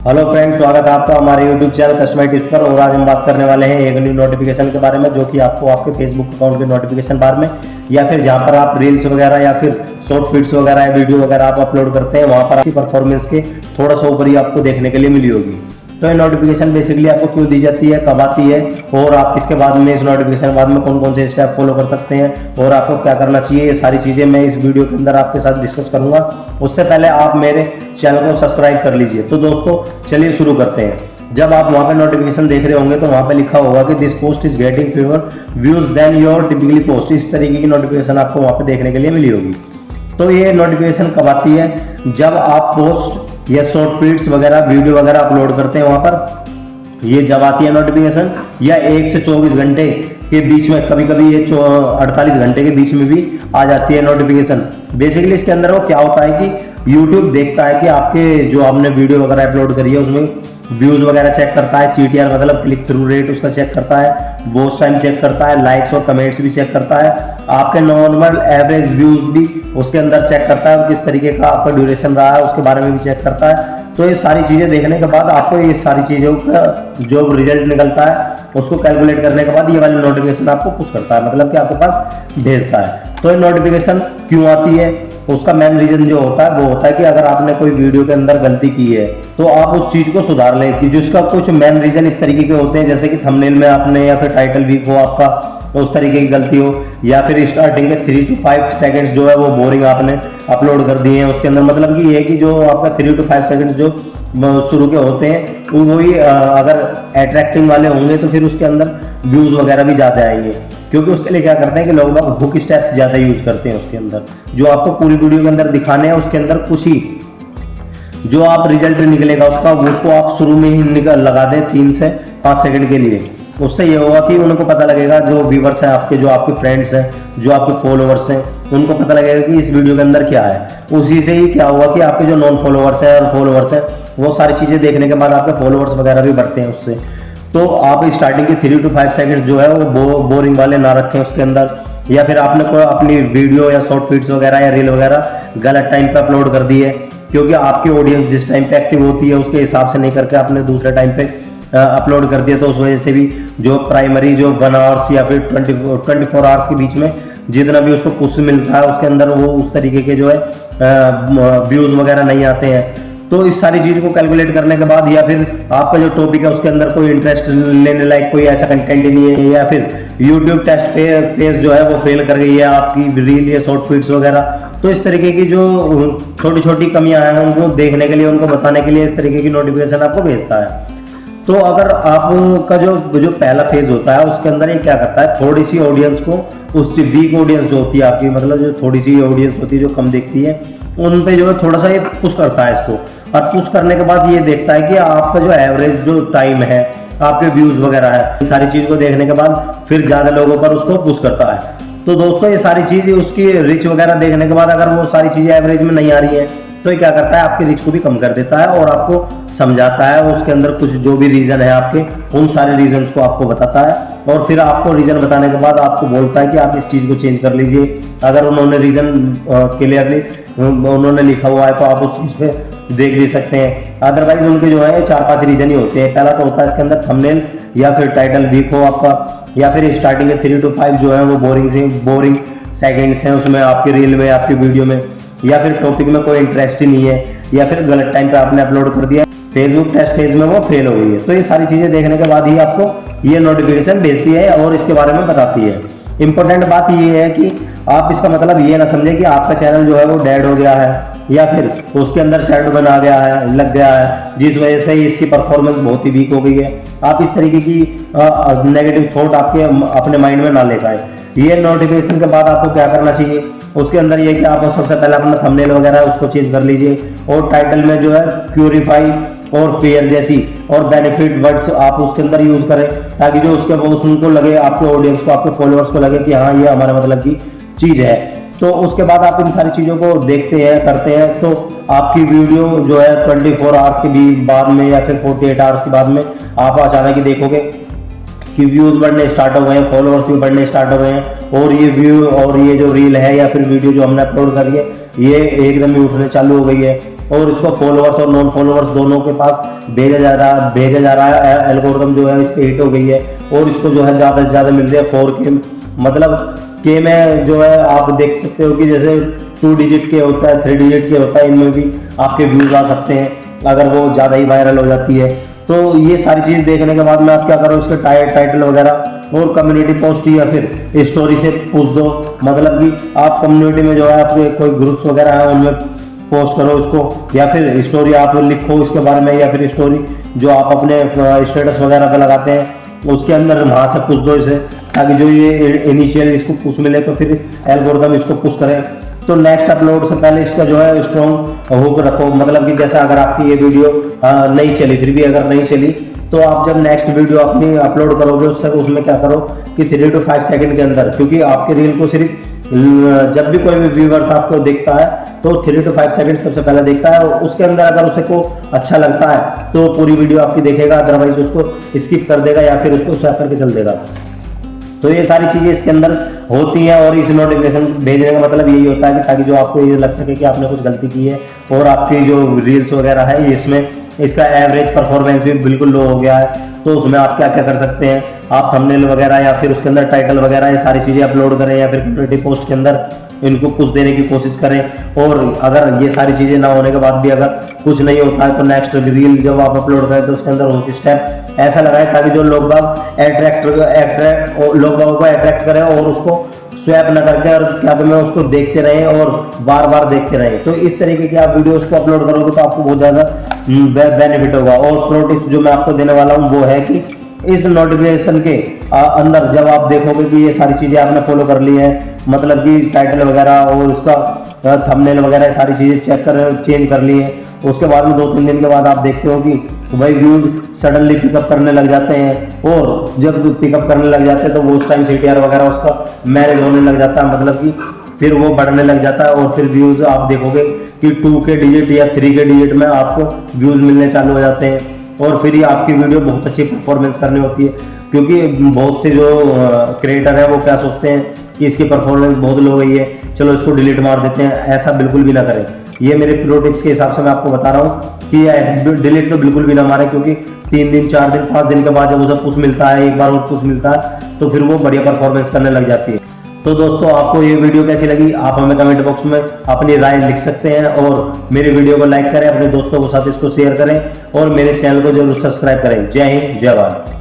Hello friends, स्वागत है आपका हमारे यूट्यूब चैनल कस्टमर टिप्स पर। और आज हम बात करने वाले हैं एक न्यू नोटिफिकेशन के बारे में, जो कि आपको आपके फेसबुक अकाउंट के नोटिफिकेशन बार में या फिर जहां पर आप रील्स वगैरह या फिर शॉर्ट फीड्स वगैरह या वीडियो वगैरह आप अपलोड करते हैं, वहां पर आपकी परफॉर्मेंस के थोड़ा सा ऊपर ही आपको देखने के लिए मिली होगी। तो ये नोटिफिकेशन बेसिकली आपको क्यों दी जाती है, कब आती है, और आप इसके बाद में इस नोटिफिकेशन के बाद में कौन कौन से स्टेप फॉलो कर सकते हैं और आपको क्या करना चाहिए, ये सारी चीज़ें मैं इस वीडियो के अंदर आपके साथ डिस्कस करूंगा। उससे पहले आप मेरे चैनल को सब्सक्राइब कर लीजिए। तो दोस्तों चलिए शुरू करते हैं। जब आप वहाँ पे नोटिफिकेशन देख रहे होंगे तो वहाँ पे लिखा होगा कि this post is getting fewer views than your typically post, इस तरीके की नोटिफिकेशन आपको वहाँ पे देखने के लिए मिली होगी। तो ये नोटिफिकेशन कब आती है? जब आप पोस्ट या शॉर्ट फीड्स वगैरह वीडियो वगैरह अपलोड करते हैं, वहाँ पर ये जब आती है नोटिफिकेशन, या 1 से 24 घंटे के बीच में, कभी कभी ये 48 घंटे के बीच में भी आ जाती है नोटिफिकेशन। बेसिकली इसके अंदर वो क्या होता है कि YouTube देखता है कि आपके जो आपने वीडियो वगैरह अपलोड करी है उसमें व्यूज वगैरह चेक करता है, CTR मतलब क्लिक थ्रू रेट उसका चेक करता है, वॉच टाइम चेक करता है, लाइक्स और कमेंट्स भी चेक करता है, आपके नॉर्मल एवरेज व्यूज भी उसके अंदर चेक करता है, किस तरीके का आपका ड्यूरेशन रहा है उसके बारे में भी चेक करता है। तो ये सारी चीज़ें देखने के बाद आपको ये सारी चीज़ों का जो रिजल्ट निकलता है उसको कैलकुलेट करने के बाद ये वाली नोटिफिकेशन आपको पुश करता है, मतलब कि आपके पास भेजता है। तो ये नोटिफिकेशन क्यों आती है, उसका मेन रीजन जो होता है वो होता है कि अगर आपने कोई वीडियो के अंदर गलती की है तो आप उस चीज़ को सुधार लें, कि जिसका कुछ मेन रीजन इस तरीके के होते हैं, जैसे कि थंबनेल में आपने या फिर टाइटल वीक हो आपका, उस तरीके की गलती हो, या फिर स्टार्टिंग के 3 to 5 सेकंड्स जो है वो बोरिंग आपने अपलोड कर दिए हैं उसके अंदर। मतलब कि ये कि जो आपका 3 to 5 सेकंड्स जो शुरू के होते हैं वही अगर अट्रैक्टिंग वाले होंगे तो फिर उसके अंदर व्यूज़ वगैरह भी ज़्यादा आएंगे, क्योंकि उसके लिए क्या करते हैं कि लोग हुक स्टेप्स ज़्यादा यूज़ करते हैं उसके अंदर। जो आपको पूरी वीडियो के अंदर दिखाने हैं उसके अंदर कुछ ही जो आप रिजल्ट निकलेगा उसको आप शुरू में ही लगा दें 3 से 5 सेकंड के लिए। उससे ये होगा कि उनको पता लगेगा, जो व्यूवर्स हैं आपके, जो आपके फ्रेंड्स हैं, जो आपके फॉलोअर्स हैं, उनको पता लगेगा कि इस वीडियो के अंदर क्या है। उसी से ही क्या होगा कि आपके जो नॉन फॉलोअर्स हैं और फॉलोअर्स हैं वो सारी चीज़ें देखने के बाद आपके फॉलोअर्स वगैरह भी बढ़ते हैं उससे। तो आप स्टार्टिंग के 3 to 5 सेकंड जो है वो बोरिंग वाले ना रखें उसके अंदर, या फिर आपने कोई अपनी वीडियो या शॉर्ट फीड्स वगैरह या रील वगैरह गलत टाइम पे अपलोड कर दी है, क्योंकि आपकी ऑडियंस जिस टाइम पे एक्टिव होती है उसके हिसाब से नहीं करके आपने दूसरे टाइम पे अपलोड कर दिया, तो उस वजह से भी जो प्राइमरी जो 1 आवर्स या फिर 24 आवर्स के बीच में जितना भी उसको पुश मिलता है उसके अंदर वो उस तरीके के जो है व्यूज़ वगैरह नहीं आते हैं। तो इस सारी चीज़ को कैलकुलेट करने के बाद, या फिर आपका जो टॉपिक है उसके अंदर कोई इंटरेस्ट लेने लायक कोई ऐसा कंटेंट ही नहीं है, या फिर यूट्यूब टेस्ट फेज जो है वो फेल कर गई है आपकी रील या शॉर्ट फीड्स वगैरह, तो इस तरीके की जो छोटी छोटी कमियां हैं उनको देखने के लिए, उनको बताने के लिए इस तरीके की नोटिफिकेशन आपको भेजता है। तो अगर आपका जो पहला फेज होता है उसके अंदर ये क्या करता है, थोड़ी सी ऑडियंस को, उस वीक ऑडियंस जो होती है आपकी, मतलब जो थोड़ी सी ऑडियंस होती है जो कम देखती है, उन पे जो है थोड़ा सा ये पुश करता है इसको। और पुश करने के बाद ये देखता है कि आपका जो एवरेज जो टाइम है, आपके व्यूज वगैरह है, सारी चीज को देखने के बाद फिर ज्यादा लोगों पर उसको पुश करता है। तो दोस्तों ये सारी चीज उसकी रिच वगैरह देखने के बाद अगर वो सारी चीजें एवरेज में नहीं आ रही है तो ये क्या करता है, आपकी रिच को भी कम कर देता है और आपको समझाता है उसके अंदर कुछ जो भी रीजन है आपके, उन सारे रीजंस को आपको बताता है, और फिर आपको रीजन बताने के बाद आपको बोलता है कि आप इस चीज़ को चेंज कर लीजिए। अगर उन्होंने रीजन क्लियरली उन्होंने लिखा हुआ है तो आप उस चीज़ पे देख भी सकते हैं। अदरवाइज उनके जो है 4-5 रीजन ही होते हैं। पहला तो होता है इसके अंदर थंबनेल या फिर टाइटल वीक हो आपका, या फिर स्टार्टिंग के 3 to 5 जो है वो बोरिंग सेकेंड्स हैं उसमें आपकी रील में, आपकी वीडियो में, या फिर टॉपिक में कोई इंटरेस्ट ही नहीं है, या फिर गलत टाइम पे आपने अपलोड कर दिया, फेसबुक टेस्ट फेज में वो फेल हो गई है। तो ये सारी चीज़ें देखने के बाद ही आपको ये नोटिफिकेशन भेजती है और इसके बारे में बताती है। इंपॉर्टेंट बात ये है कि आप इसका मतलब ये ना समझे कि आपका चैनल जो है वो डेड हो गया है, या फिर उसके अंदर शैडो बन आ गया है, लग गया है, जिस वजह से इसकी परफॉर्मेंस बहुत ही वीक हो गई है। आप इस तरीके की नेगेटिव थॉट आपके अपने माइंड में ना ले पाए। ये नोटिफिकेशन के बाद आपको क्या करना चाहिए, उसके अंदर ये कि आप सबसे पहले अपना थंबनेल वगैरह उसको चेंज कर लीजिए, और टाइटल में जो है क्यूरीफाई और फेयर जैसी और बेनिफिट वर्ड्स आप उसके अंदर यूज करें, ताकि जो उसके उनको लगे, आपके ऑडियंस को, आपके फॉलोअर्स को लगे कि हाँ ये हमारे मतलब की चीज़ है। तो उसके बाद आप इन सारी चीज़ों को देखते हैं, करते हैं, तो आपकी वीडियो जो है 24 आवर्स के बाद में या फिर 48 आवर्स के बाद में आप अचानक ही देखोगे कि व्यूज़ बढ़ने स्टार्ट हो गए हैं, फॉलोअर्स भी बढ़ने स्टार्ट हो गए हैं, और ये व्यू और ये जो रील है या फिर वीडियो जो हमने अपलोड करी है ये एकदम ही उठने चालू हो गई है। और इसको फॉलोअर्स और नॉन फॉलोअर्स दोनों के पास भेजा जा रहा है। एल्गोरिथम जो है इस पे हिट हो गई है और इसको जो है ज़्यादा से ज़्यादा मिल रही है 4K, मतलब के में जो है आप देख सकते हो कि जैसे 2 डिजिट के होता है, 3 डिजिट के होता है, इनमें भी आपके व्यूज़ आ सकते हैं अगर वो ज़्यादा ही वायरल हो जाती है। तो ये सारी चीज़ देखने के बाद में आप क्या करो, इसके टाइटल वगैरह और कम्युनिटी पोस्ट या फिर स्टोरी से पूछ दो, मतलब कि आप कम्युनिटी में जो है आपके कोई ग्रुप्स वगैरह हैं उनमें पोस्ट करो इसको, या फिर स्टोरी आप लिखो इसके बारे में, या फिर स्टोरी जो आप अपने स्टेटस वगैरह पे लगाते हैं उसके अंदर वहाँ से पूछ दो इसे, ताकि जो ये इनिशियल इसको पुश मिले तो फिर एल्गोरिथम इसको पुश करे। तो नेक्स्ट अपलोड से पहले इसका जो है स्ट्रॉन्ग हुक रखो, मतलब कि जैसे अगर आपकी ये वीडियो नहीं चली, फिर भी अगर नहीं चली तो आप जब नेक्स्ट वीडियो अपनी अपलोड करोगे उसमें क्या करो कि 3 to 5 सेकंड के अंदर, क्योंकि आपके रील को सिर्फ जब भी कोई भी व्यूवर्स आपको देखता है तो 3 to 5 सेकंड सबसे पहले देखता है, और उसके अंदर अगर उसे को अच्छा लगता है तो पूरी वीडियो आपकी देखेगा, अदरवाइज उसको स्किप कर देगा या फिर उसको स्वैप करके चल देगा। तो ये सारी चीज़ें इसके अंदर होती हैं, और इस नोटिफिकेशन भेजने का मतलब यही होता है कि ताकि जो आपको ये लग सके कि आपने कुछ गलती की है और आपकी जो रील्स वगैरह है इसमें इसका एवरेज परफॉर्मेंस भी बिल्कुल लो हो गया है। तो उसमें आप क्या क्या कर सकते हैं, आप थंबनेल वगैरह या फिर उसके अंदर टाइटल वगैरह ये सारी चीज़ें अपलोड करें, या फिर कम्युनिटी पोस्ट के अंदर इनको पुश देने की कोशिश करें। और अगर ये सारी चीज़ें ना होने के बाद भी अगर कुछ नहीं होता है तो नेक्स्ट रील जब आप अपलोड करें तो उसके अंदर होती स्टेप ऐसा लगाएं ताकि जो लोग बाग लोग को अट्रैक्ट करें और उसको स्वैप न करके और क्या कहते हैं उसको देखते रहें और बार बार देखते रहें। तो इस तरीके की आप वीडियोस को अपलोड करोगे तो आपको बहुत ज़्यादा बेनिफिट होगा। और प्रो टिप्स जो मैं आपको देने वाला हूँ वो है कि इस नोटिफिकेशन के अंदर जब आप देखोगे कि ये सारी चीज़ें आपने फॉलो कर ली हैं, मतलब कि टाइटल वगैरह और उसका थंबनेल वगैरह सारी चीज़ें चेंज कर ली हैं, उसके बाद में 2-3 दिन के बाद आप देखते हो कि वही व्यूज़ सडनली पिकअप करने लग जाते हैं, और जब पिकअप करने लग जाते हैं तो वो उस टाइम CTR वगैरह उसका मैनेज होने लग जाता है, मतलब कि फिर वो बढ़ने लग जाता है, और फिर व्यूज़ आप देखोगे कि 2 के डिजिट या 3 के डिजिट में आपको व्यूज़ मिलने चालू हो जाते हैं, और फिर ये आपकी वीडियो बहुत अच्छी परफॉर्मेंस करनी होती है। क्योंकि बहुत से जो क्रिएटर हैं वो क्या सोचते हैं कि इसकी परफॉर्मेंस बहुत लो गई है, चलो इसको डिलीट मार देते हैं, ऐसा बिल्कुल भी ना करें। ये मेरे प्रो टिप्स के हिसाब से मैं आपको बता रहा हूँ कि ऐसे डिलीट तो बिल्कुल भी ना मारें, क्योंकि 3 दिन 4 दिन 5 दिन के बाद जब उसे पुश मिलता है, एक बार और पुश मिलता है तो फिर वो बढ़िया परफॉर्मेंस करने लग जाती है। तो दोस्तों आपको ये वीडियो कैसी लगी आप हमें कमेंट बॉक्स में अपनी राय लिख सकते हैं, और मेरे वीडियो को लाइक करें, अपने दोस्तों के साथ इसको शेयर करें, और मेरे चैनल को जरूर सब्सक्राइब करें। जय हिंद, जय भारत।